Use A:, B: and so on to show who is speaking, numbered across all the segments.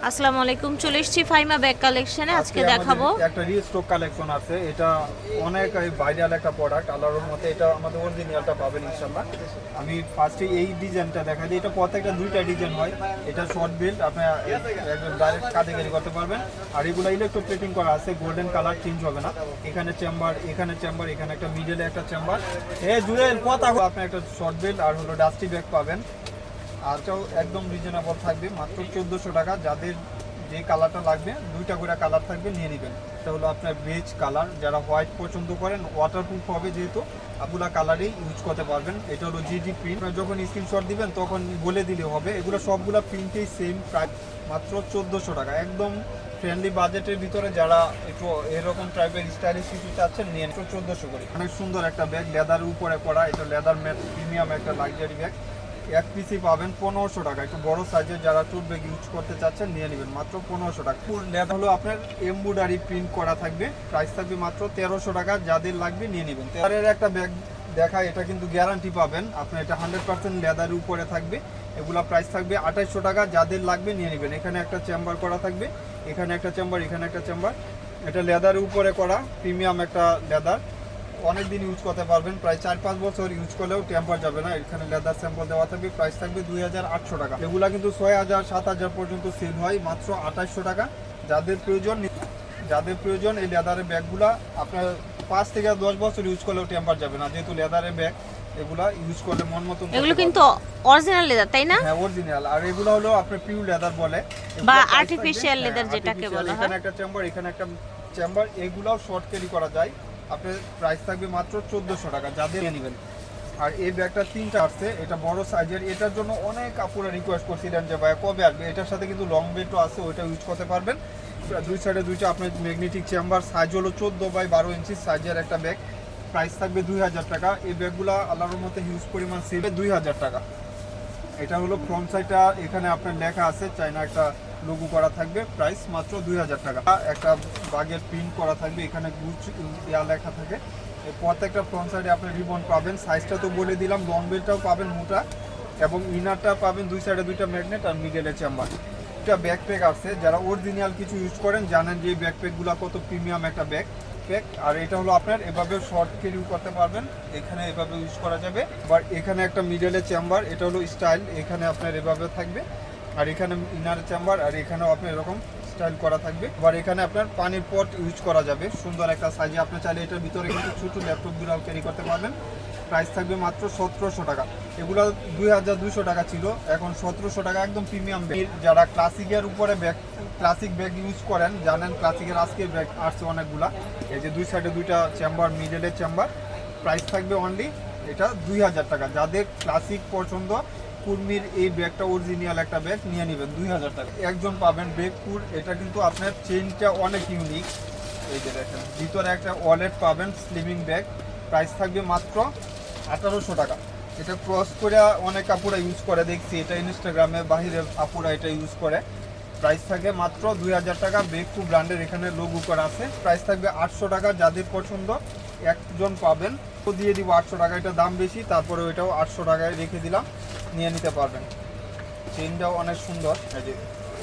A: আসসালামু আলাইকুম, চলে এসেছি ফাইমা ব্যাগ কালেকশনে। আজকে দেখাবো
B: একটা রিস্টক কালেকশন আছে। এটা অনেক ভাইরাল একটা প্রোডাক্ট, আল্লাহর রহমতে এটা আমাদের অরিজিনালটা পাবেন ইনশাআল্লাহ। আমি ফার্স্টে এই ডিজাইনটা দেখাই দিই। এটা প্রত্যেকটা দুইটা ডিজাইন হয়। এটা শর্ট বেল্ট, আপনি একদম ডাইরেক্ট কাঁধে ক্যারি করতে পারবেন। আর এগুলো ইলেকট্রো প্লেটিং করা আছে, গোল্ডেন কালার চেঞ্জ হবে না। এখানে চেম্বার, এখানে চেম্বার, এখানে একটা মিডলে একটা চেম্বার, জুড়ে কথা আপনি একটা শর্ট বেল্ট আর হলো ডাস্টি ব্যাগ পাবেন। আরটাও একদম রিজনেবল থাকবে, মাত্র 1400 টাকা। যাদের যে কালারটা লাগবে, দুইটা করে কালার থাকবে, নিয়ে নেবেন। এটা হলো আপনার বেজ কালার, যারা হোয়াইট পছন্দ করেন, ওয়াটারপ্রুফ হবে যেহেতু, আপনারা কালারই ইউজ করতে পারবেন। এটা হলো জিডি প্রিন্ট, যখন স্ক্রিনশট দিবেন তখন বলে দিলে হবে। এগুলো সবগুলো প্রিন্টেই সেম প্রাইস, মাত্র 1400 টাকা। একদম ফ্রেন্ডলি বাজেটের ভিতরে যারা একটু এরকম টাইপের স্টাইলিশ কিছু চাচ্ছেন, নিয়ে 1400 করে। অনেক সুন্দর একটা ব্যাগ, লেদার উপরে করা, এটা লেদার ম্যাট প্রিমিয়াম একটা লাক্সারি ব্যাগ। এক পিসি পাবেন 1500 টাকা। একটু বড় সাইজের যারা টুর ব্যাগ ইউজ করতে চাচ্ছেন, নিয়ে নেবেন মাত্র 1500 টাকা। ফুল লেদার হলো আপনার এমব্রয়ডারি প্রিন্ট করা থাকবে, প্রাইস থাকবে মাত্র 1300 টাকা। যাদের লাগবে নিয়ে নেবেন। লেদারের একটা ব্যাগ দেখায়, এটা কিন্তু গ্যারান্টি পাবেন আপনার, এটা 100% লেদারের উপরে থাকবে। এগুলা প্রাইস থাকবে 2800 টাকা। যাদের লাগবে নিয়ে নেবেন। এখানে একটা চেম্বার করা থাকবে, এখানে একটা চেম্বার, এখানে একটা চেম্বার। এটা লেদারের উপরে করা প্রিমিয়াম একটা লেদার, অনেক দিন ইউজ করতে পারবেন। প্রায় 4-5 বছর ইউজ করলেও টেম্পার যাবে না। এখানে লেদার স্যাম্পল দেওয়া থাকবে, প্রাইস থাকবে 2800 টাকা। এগুলা কিন্তু 6000-7000 পর্যন্ত সেল হয়, মাত্র 2800 টাকা। যাদের প্রয়োজন এই লেদারের ব্যাগগুলা আপনার 5 থেকে 10 বছর ইউজ করলেও টেম্পার যাবে না, যেহেতু লেদারের ব্যাগ। এগুলা ইউজ করলে মন মতন।
A: এগুলো কিন্তু অরিজিনাল লেদার, তাই না?
B: হ্যাঁ, অরিজিনাল। আর এগুলো হলো আপনার পিওর লেদার বলে,
A: বা আর্টিফিশিয়াল লেদার যেটাকে বলা হয়।
B: এখানে একটা চেম্বার, এখানে একটা চেম্বার। এগুলাও শর্ট ক্যারি করা যায়। আপনার প্রাইস থাকবে মাত্র 1400 টাকা। যাদের নিয়ে নেবেন। আর এই ব্যাগটা 3টা আসছে, এটা বড় সাইজের। এটার জন্য অনেক কাপড়ে রিকোয়েস্ট করছিলেন যে ভাই কবে আসবে। এটার সাথে কিন্তু লং বেল্টও আছে, ওইটা ইউজ করতে পারবেন। দুই সাইডে দুইটা আপনার ম্যাগনেটিক চেম্বার, সাইজ হলো 14x12 ইঞ্চি সাইজের একটা ব্যাগ। প্রাইস থাকবে 2000 টাকা। এই ব্যাগগুলো আল্লাহর মধ্যে হিউজ পরিমাণ সেল, 2000 টাকা। এটা হলো ফ্রন্ট সাইডটা, এখানে আপনার লেখা আছে চাইনা একটা লোগো করা থাকবে, প্রাইস মাত্র 2000 টাকা। একটা বাগের প্রিন্ট করা থাকবে, এখানে গুচ লেখা থাকে। প্রত্যেকটা ফ্রন্ট সাইডে আপনি রিবন পাবেন। সাইজটা তো বলে দিলাম, লং বেল্টটাও পাবেন মোটা, এবং ইনারটা পাবেন দুই সাইডে দুইটা ম্যাগনেট আর মিডলে চেম্বার। এটা ব্যাকপ্যাক আছে, যারা অরিজিনাল কিছু ইউজ করেন জানেন যে এই ব্যাকপ্যাকগুলো কত প্রিমিয়াম একটা ব্যাগ। আর এটা হলো আপনার এভাবে শর্ট ক্যারিও করতে পারবেন, এখানে এভাবে ইউজ করা যাবে। বা এখানে একটা মিডলে চেম্বার, এটা হলো স্টাইল, এখানে আপনার এভাবে থাকবে। আর এখানে ইনার চেম্বার, আর এখানেও আপনার এরকম স্টাইল করা থাকবে। আবার এখানে আপনার পানির পট ইউজ করা যাবে, সুন্দর একটা সাইজে। আপনি চাইলে এটার ভিতরে কিন্তু ছোটো ল্যাপটপগুলো ক্যারি করতে পারবেন। প্রাইস থাকবে মাত্র 1700 টাকা। এগুলো 2200 টাকা ছিল, এখন 1700 টাকা। একদম প্রিমিয়াম ব্যাগ। যারা ক্লাসিকের উপরে ব্যাগ, ক্লাসিক ব্যাগ ইউজ করেন জানেন, ক্লাসিকের আজকে ব্যাগ আসছে অনেকগুলা। এই যে দুই সাইডে দুইটা চেম্বার, মিডলের চেম্বার। প্রাইস থাকবে অনলি এটা 2000 টাকা। যাদের ক্লাসিক পছন্দ, কুর্মির এই ব্যাগটা অরিজিনাল একটা ব্যাগ, নিয়ে নেবেন 2000 টাকা। একজন পাবেন বেগপুর, এটা কিন্তু আপনার চেনটা অনেক ইউনিক। এই যে দেখেন, ভিতরে একটা ওয়ালেট পাবেন, স্লিমিং ব্যাগ। প্রাইস থাকবে মাত্র 1800 টাকা। এটা ক্রস করে অনেক আপুরা ইউজ করে দেখছি, এটা ইনস্টাগ্রামে বাহিরে আপুরা এটা ইউজ করে। প্রাইস থাকে মাত্র 2000 টাকা। বেগপু ব্র্যান্ডের, এখানে লোগো করা আছে। প্রাইস থাকবে 800 টাকা। যাদের পছন্দ একজন পাবেন, তো দিয়ে দিব 800 টাকা। এটা দাম বেশি, তারপরে ওইটাও 800 টাকায় রেখে দিলাম, নিয়ে নিতে পারবেন। চেনটাও অনেক সুন্দর। এই যে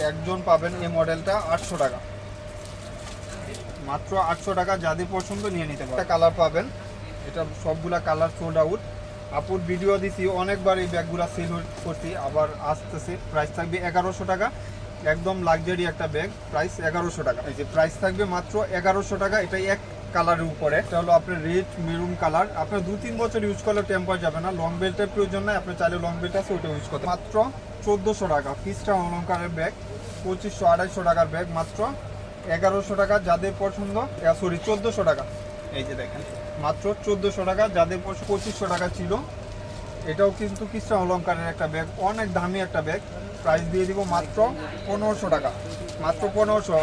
B: একজন পাবেন এই মডেলটা 800 টাকা, মাত্র 800 টাকা। যাদের পছন্দ নিয়ে নিতে পারবেন। কালার পাবেন, এটা সবগুলা কালার সোল্ড আউট। আপুর ভিডিও দিছি অনেকবার, এই ব্যাগগুলো সেল করছি, আবার আসতেছে। প্রাইস থাকবে 1100 টাকা। একদম লাক্সারি একটা ব্যাগ, প্রাইস 1100 টাকা। এই যে প্রাইস থাকবে মাত্র 1100 টাকা। এটা এক কালারের উপরে, এটা হলো আপনার রেড মেরুন কালার। আপনার 2-3 বছর ইউজ করলে টেম্পার যাবে না। লং বেল্টের প্রয়োজন নাই, আপনি চাইলে লং বেল্ট আছে ওইটা ইউজ করতে। মাত্র 1400 টাকা। পিসটা অলঙ্কারের ব্যাগ, 2500-2800 টাকার ব্যাগ, মাত্র 1100 টাকা। যাদের পছন্দ, 1400 টাকা। এই যে দেখেন, মাত্র 1400 টাকা। যাদের 2500 টাকা ছিল। এটাও কিন্তু কৃষ্ণ অলঙ্কারের একটা ব্যাগ, অনেক দামি একটা ব্যাগ। প্রাইস দিয়ে দিব মাত্র 1500 টাকা, মাত্র 1500।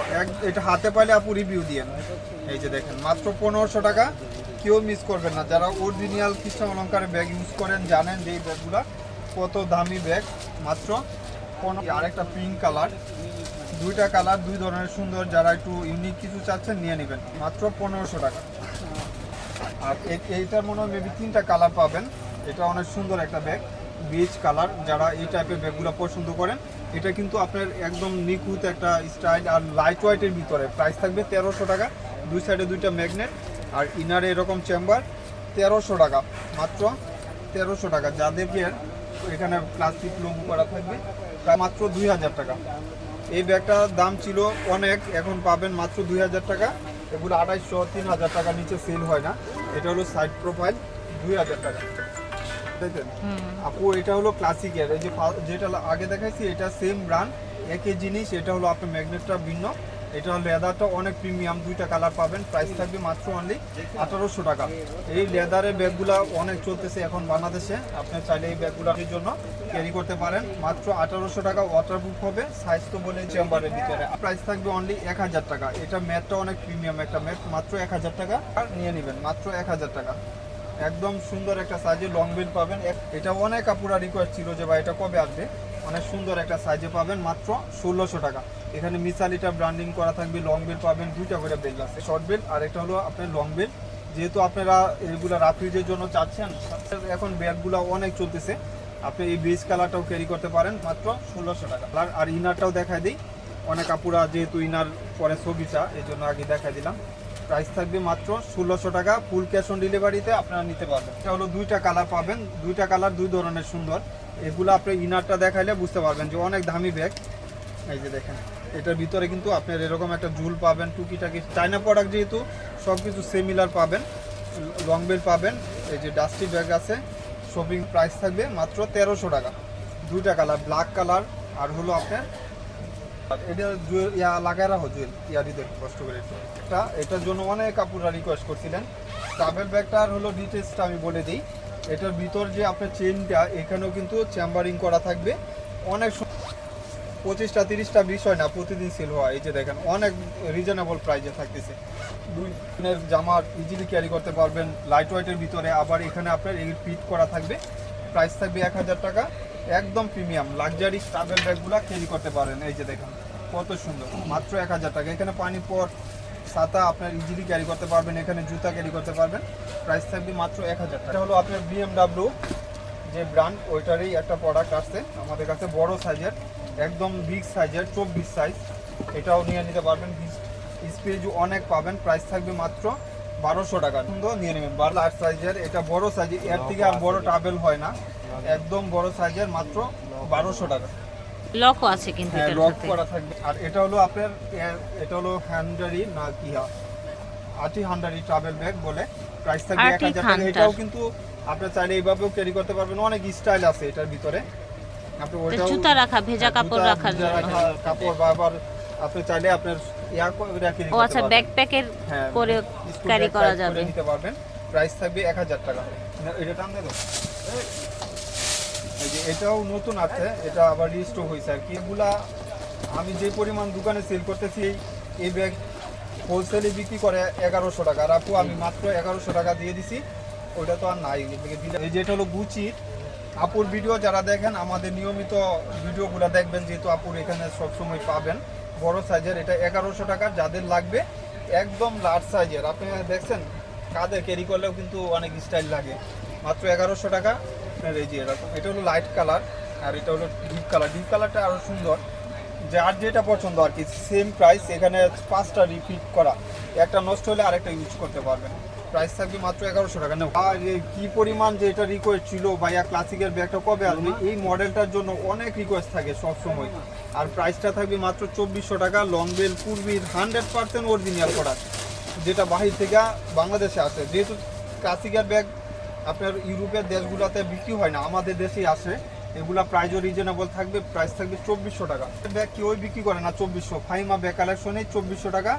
B: এটা হাতে পাইলে আপু রিভিউ দিয়েন। এই যে দেখেন, মাত্র 1500 টাকা। কেউ মিস করবেন না, যারা অরিজিনাল কৃষ্ণ অলঙ্কারের ব্যাগ ইউজ করেন জানেন যে এই ব্যাগগুলো কত দামি ব্যাগ। মাত্র 15। আরেকটা পিঙ্ক কালার, দুইটা কালার দুই ধরনের সুন্দর। যারা একটু ইউনিক কিছু চাচ্ছেন নিয়ে নেবেন, মাত্র 1500 টাকা। আর এইটার মনে হয় মেবি 3টা কালার পাবেন। এটা অনেক সুন্দর একটা ব্যাগ, বেজ কালার, যারা এই টাইপের ব্যাগগুলো পছন্দ করেন, এটা কিন্তু আপনার একদম নিখুঁত একটা স্টাইল আর লাইট ওয়েটের ভিতরে। প্রাইস থাকবে 1300 টাকা, দুই সাইডে দুইটা ম্যাগনেট আর ইনারে এরকম চেম্বার, 1300 টাকা, মাত্র 1300 টাকা। যাদের এখানে প্লাস্টিক লোগো করা থাকবে প্রায় মাত্র 2000 টাকা। এই ব্যাগটার দাম ছিল অনেক, এখন পাবেন মাত্র 2000 টাকা। এগুলো 2500-3000 টাকা নিচে সেল হয় না। এটা হলো সাইড প্রোফাইল, 2000 টাকা। দেখেন আপু, এটা হলো ক্লাসিকের, এই যে যেটা আগে দেখাইছি এটা সেম ব্র্যান্ড, একই জিনিস। এটা হলো আপনার ম্যাগনেটটা ভিন্ন, এটা হলো লেদারটা অনেক প্রিমিয়াম, দুইটা কালার পাবেন। প্রাইস থাকবে মাত্র অনলি 1800 টাকা। এই লেদারের ব্যাগগুলা অনেক চলতেছে এখন বাংলাদেশে, আপনি চাইলে এই ব্যাগগুলোর জন্য ক্যারি করতে পারেন। মাত্র 1800 টাকা, ওয়াটারপ্রুফ হবে, সাইজ তো বলে চেম্বারের ভিতরে। প্রাইস থাকবে অনলি 1000 টাকা। এটা ম্যাটটা অনেক প্রিমিয়াম একটা ম্যাট, মাত্র 1000 টাকা আর নিয়ে নেবেন, মাত্র 1000 টাকা। একদম সুন্দর একটা সাইজে লং বেল পাবেন। এটা অনেক আপুরা রিকোয়েস্ট ছিল যে ভাই এটা কবে আসবে, অনেক সুন্দর একটা সাইজে পাবেন, মাত্র 1600 টাকা। এখানে মিসালিটা ব্র্যান্ডিং করা থাকবে, লং বেল পাবেন, দুইটা করে বেল আছে, শর্ট বেল আর এটা হলো আপনার লং বেল। যেহেতু আপনারা এগুলো রাফিজের জন্য চাচ্ছেন, এখন ব্যাগগুলো অনেক চলতেছে, আপনি এই বেজ কালারটাও ক্যারি করতে পারেন, মাত্র 1600 টাকা। আর ইনারটাও দেখাই দিই, অনেক আপুরা যেহেতু ইনার পরে ছবি চা, এই জন্য আগে দেখাই দিলাম। প্রাইস থাকবে মাত্র 1600 টাকা, ফুল ক্যাশ অন ডেলিভারিতে আপনারা নিতে পারবেন। এটা হলো দুইটা কালার পাবেন, দুইটা কালার দুই ধরনের সুন্দর। এগুলো আপনি ইনারটা দেখাইলে বুঝতে পারবেন যে অনেক দামি ব্যাগ। এই যে দেখেন, এটার ভিতরে কিন্তু আপনার এরকম একটা ঝুল পাবেন, টুকিটাকি চাইনা প্রোডাক্ট যেহেতু সব কিছু সিমিলার পাবেন, লং বেল পাবেন। এই যে ডাস্টি ব্যাগ আছে, শপিং প্রাইস থাকবে মাত্র 1300 টাকা। দুইটা কালার, ব্ল্যাক কালার আর হলো আপনার এটা লাগায় রাখো জুয়েল, ইয়ারি দেখ কষ্ট করে এটার জন্য অনেক কাপড়রা রিকোয়েস্ট করছিলেন। ট্রাভেল ব্যাগটার হলো ডিটেলসটা আমি বলে দিই। এটার ভিতর যে আপনার চেনটা, এখানেও কিন্তু চেম্বারিং করা থাকবে, অনেক 25টা 30টা বিষয় না, প্রতিদিন সেল হয়। এই যে দেখেন অনেক রিজনেবল প্রাইসে থাকতেছে। দুই দিনের জামা ইজিলি ক্যারি করতে পারবেন, লাইট ওয়েটের ভিতরে। আবার এখানে আপনার এই ফিট করা থাকবে, প্রাইস থাকবে 1000 টাকা। একদম প্রিমিয়াম লাক্সারি ট্রাভেল ব্যাগগুলো ক্যারি করতে পারেন। এই যে দেখেন কত সুন্দর, মাত্র 1000 টাকা। এখানে পানি পট ছাতা আপনার ইজিলি ক্যারি করতে পারবেন, এখানে জুতা ক্যারি করতে পারবেন, প্রাইস থাকবে মাত্র 1000 টাকা। এটা হলো আপনার BMW যে ব্র্যান্ড, ওইটারই একটা প্রোডাক্ট আসছে আমাদের কাছে, বড় সাইজের, একদম বিগ সাইজের, 24 সাইজ। এটাও নিয়ে নিতে পারবেন, স্পেস অনেক পাবেন। প্রাইস থাকবে মাত্র 1200 টাকা। সুন্দর নিয়ে নেবেন, 12 সাইজের, এটা বড় সাইজের, এর থেকে আর বড় ট্রাভেল হয় না, একদম বড় সাইজের, মাত্র 1200 টাকা।
A: লকও আছে কিন্তু
B: হ্যাঁ,
A: এটার
B: লক
A: সাথে।
B: করা থাকবে। আর এটা হলো আপনার এটা হলো হ্যান্ডারি না কি আটি হ্যান্ডারি ট্রাভেল ব্যাগ বলে, প্রাইস থাকবে 1000 টাকা। এটাও কিন্তু আপনি চাইলে এইভাবেও ক্যারি করতে পারবেন, অনেক স্টাইল আছে এটার ভিতরে। আপনি ওইটাও
A: জুতা রাখা, ভেজা কাপড় রাখার জন্য,
B: কাপড় বা আবার আপনি চাইলে আপনার ইয়ার করে ক্যারি
A: ও আচ্ছা, ব্যাকপ্যাকের করে ক্যারি করা যাবে,
B: নিতে পারবেন। প্রাইস থাকবে 1000 টাকা। এটা টান দেবো। এই যে এটাও নতুন আছে, এটা আবার রিস্টক হয়েছে আর কি। এগুলা আমি যে পরিমাণ দোকানে সেল করতেছি, এই ব্যাগ হোলসেলে বিক্রি করে 1100 টাকা। আর আপু আমি মাত্র 1100 টাকা দিয়ে দিছি, ওইটা তো আর নাই। এই যে এটা হলো গুচির। আপুর ভিডিও যারা দেখেন, আমাদের নিয়মিত ভিডিওগুলো দেখবেন, যেহেতু আপুর এখানে সবসময় পাবেন বড় সাইজের। এটা 1100 টাকা, যাদের লাগবে একদম লার্জ সাইজের। আপনি দেখছেন কাঁধে ক্যারি করলেও কিন্তু অনেক স্টাইল লাগে, মাত্র 1100 টাকা। এই যে এরকম, এটা হলো লাইট কালার আর এটা হলো ডিপ কালার। ডিপ কালারটা আরও সুন্দর, যার যেটা পছন্দ আর কি। সেম প্রাইস, এখানে 5টা রিপিট করা, একটা নষ্ট হলে আরেকটা ইউজ করতে পারবেন। প্রাইস থাকবে মাত্র 1100 টাকা। না আর কি পরিমাণ যে এটা রিকোয়েস্ট ছিল, ভাইয়া ক্লাসিকের ব্যাগটা কবে আসবে, এই মডেলটার জন্য অনেক রিকোয়েস্ট থাকে সব সময়। আর প্রাইসটা থাকবে মাত্র 2400 টাকা। লং বেল পূর্বীর 100% অরিজিনাল প্রোডাক্ট, যেটা বাহির থেকে বাংলাদেশে আসে। যেহেতু ক্লাসিকের ব্যাগ আপনার ইউরোপের দেশগুলোতে বিক্রি হয় না, আমাদের দেশেই আসে। এগুলা প্রাইসও রিজনেবল থাকবে, প্রাইস থাকবে 2400 টাকা। ব্যাগ কেউই বিক্রি করে না 2400, ফাইমা ব্যাগ কালেকশনে 2400 টাকা।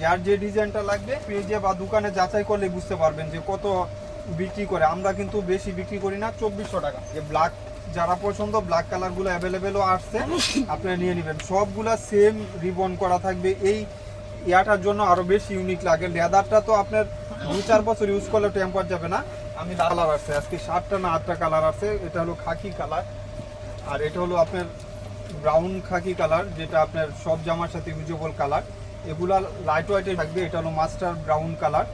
B: যার যে ডিজাইনটা লাগবে পেজে বা দোকানে যাচাই করলে বুঝতে পারবেন যে কত বিক্রি করে। আমরা কিন্তু বেশি বিক্রি করি না, 2400 টাকা। যে ব্ল্যাক যারা পছন্দ, ব্ল্যাক কালারগুলো অ্যাভেলেবেলও আসছে, আপনারা নিয়ে নেবেন। সবগুলা সেম রিবন করা থাকবে। এই ইয়াটার জন্য আরও বেশি ইউনিক লাগে। লেদারটা তো আপনার 2-4 বছর ইউজ করলে টেম্পার যাবে না। আমি কালার আছে আজকে 7টা না 8টা কালার আছে। এটা হলো খাকি কালার আর এটা হলো আপনার ব্রাউন খাকি কালার, যেটা আপনার সব জামার সাথে ইউজেবল কালার। এগুলা লাইট ওয়েটে থাকবে। এটা হলো মাস্টার ব্রাউন কালার,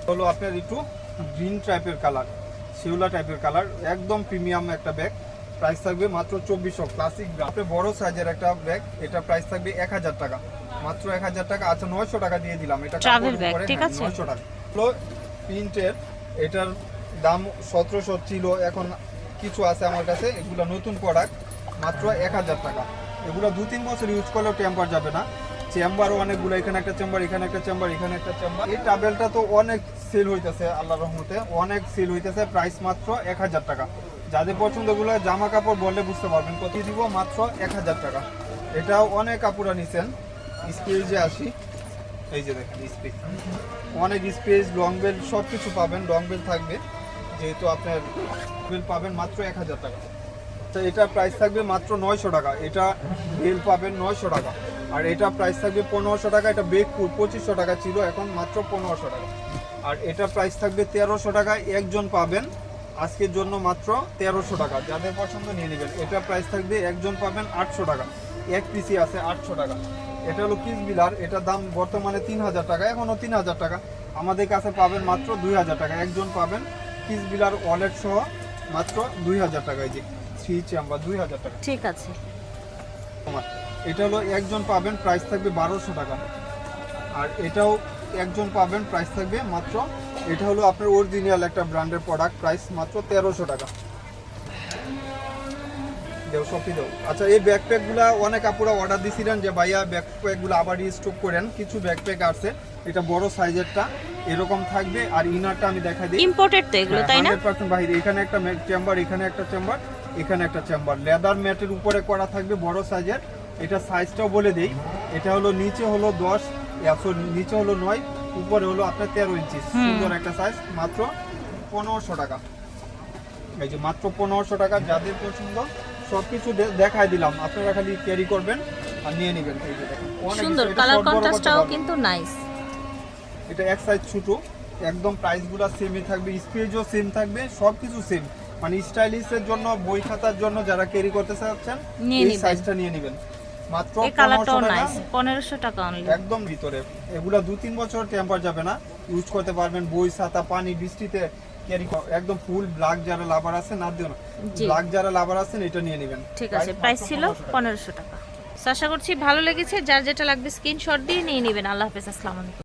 B: হলো আপনার একটু গ্রিন টাইপের কালার, শিউলা টাইপের কালার, একদম প্রিমিয়াম একটা ব্যাগ। প্রাইস থাকবে মাত্র 2400 ক্লাসিক আপনি বড় সাইজের একটা ব্যাগ, এটা প্রাইস থাকবে 1000 টাকা, মাত্র 1000 টাকা। আচ্ছা 900 টাকা দিয়ে দিলাম, এটা
A: ট্রাভেল ব্যাগ, ঠিক আছে
B: 900 টাকা। প্রিন্টের এটার দাম 1700 ছিল, এখন কিছু আছে আমার কাছে, এগুলো নতুন প্রোডাক্ট, মাত্র 1000 টাকা। এগুলো 2-3 বছর ইউজ করলেও টেম্পার যাবে না। চেম্বারও অনেকগুলো, এখানে একটা চেম্বার, এখানে একটা চেম্বার, এখানে একটা চেম্বার। এই ট্রাভেলটা তো অনেক সেল হইতেছে, আল্লাহর রহমতে অনেক সেল হইতেছে। প্রাইস মাত্র 1000 টাকা। যাদের পছন্দগুলো জামা কাপড় বললে বুঝতে পারবেন কত দিব, মাত্র 1000 টাকা। এটাও অনেক কাপড়া নিছেন। স্পেসে আসি, এই যে দেখেন স্পেস, অনেক স্পেস, লং বেল সব কিছু পাবেন, লং বেল থাকবে, যেহেতু আপনার বেল পাবেন মাত্র 1000 টাকা। তো এটা প্রাইস থাকবে মাত্র 900 টাকা। এটা বেল পাবেন 900 টাকা। আর এটা প্রাইস থাকবে 1500 টাকা। এটা বেগপুর 2500 টাকা ছিল, এখন মাত্র 1500 টাকা। আর এটা প্রাইস থাকবে 1300 টাকা, একজন পাবেন আজকের জন্য মাত্র 1300 টাকা। যাদের পছন্দ নিয়ে নেবেন। এটা প্রাইস থাকবে একজন পাবেন 800 টাকা, এক পিসি আছে 800 টাকা। এটা হলো কিস বিলার, এটার দাম বর্তমানে 3000 টাকা, এখনও 3000 টাকা। আমাদের কাছে পাবেন মাত্র 2000 টাকা, একজন পাবেন কিস বিলার ওয়ালেট সহ মাত্র 2000 টাকা। এই যে 3 চেম্বার 2000 টাকা,
A: ঠিক আছে।
B: এটা হলো একজন পাবেন, প্রাইস থাকবে 1200 টাকা। আর এটাও একজন পাবেন, প্রাইস থাকবে মাত্র, এটা হলো আপনার অরিজিনাল একটা ব্র্যান্ডের প্রোডাক্ট, প্রাইস মাত্র 1300 টাকা। দেও সবই দেও। আচ্ছা এই ব্যাকপ্যাকগুলো অনেক আপুরা অর্ডার দিয়েছিলেন যে ভাইয়া ব্যাকপ্যাকগুলো আবার রিস্টক করেন, কিছু ব্যাকপ্যাক আছে, এটা বড় সাইজেরটা এরকম থাকবে। আর ইনারটা আমি দেখাই দিই,
A: ইম্পোর্টেড তো এগুলো, তাই না?
B: 100% বাইরে। এখানে একটা চেম্বার, এখানে একটা চেম্বার, এখানে একটা চেম্বার, লেদার ম্যাটের উপরে করা থাকবে, বড় সাইজের। এটা সাইজটাও বলে দেই, এটা হলো নিচে হলো 10, নিচে হলো 9, উপরে হলো আপনার 13 ইঞ্চি, সুন্দর একটা সাইজ, মাত্র 1500 টাকা। এই যে মাত্র 1500 টাকা। যাদের পছন্দ সবকিছু দেখাই দিলাম, আপনারা খালি ক্যারি করবেন আর নিয়ে নেবেন। এই যে দেখেন অনেক
A: সুন্দর
B: এটা
A: কালার
B: short বড় করতে
A: কন্ট্রাস্টটাও
B: পারবেন।
A: কিন্তু নাইস।
B: এটা এক সাইজ ছোট, একদম প্রাইসগুলো সেমই থাকবে, স্পেসও সেম থাকবে, সবকিছু সেম। মানে স্টাইলিশের জন্য, বই খাতার জন্য যারা ক্যারি করতে চাচ্ছেন
A: নিয়ে
B: এই
A: নিবেন।
B: সাইজটা নিয়ে নেবেন, মাত্র
A: এই কালারটাও
B: 1500 টাকা।
A: নাইস, 1500 টাকা অনলি।
B: একদম ভিতরে এগুলা 2-3 বছর টেম্পার যাবে না, ইউজ করতে পারবেন। বই ছাতা, পানি, বৃষ্টিতে ক্যারি একদম ফুল। ব্ল্যাক যারা লাভার আছেন না দিও না,
A: জি।
B: ব্ল্যাক যারা লাভার আছেন এটা নিয়ে নেবেন।
A: ঠিক আছে, প্রাইস ছিল 1500 টাকা। আশা করছি ভালো লেগেছে। যার যেটা লাগবে স্ক্রিনশট দিয়ে নিয়ে নেবেন। আল্লাহ হাফেজ, আসসালামু আলাইকুম।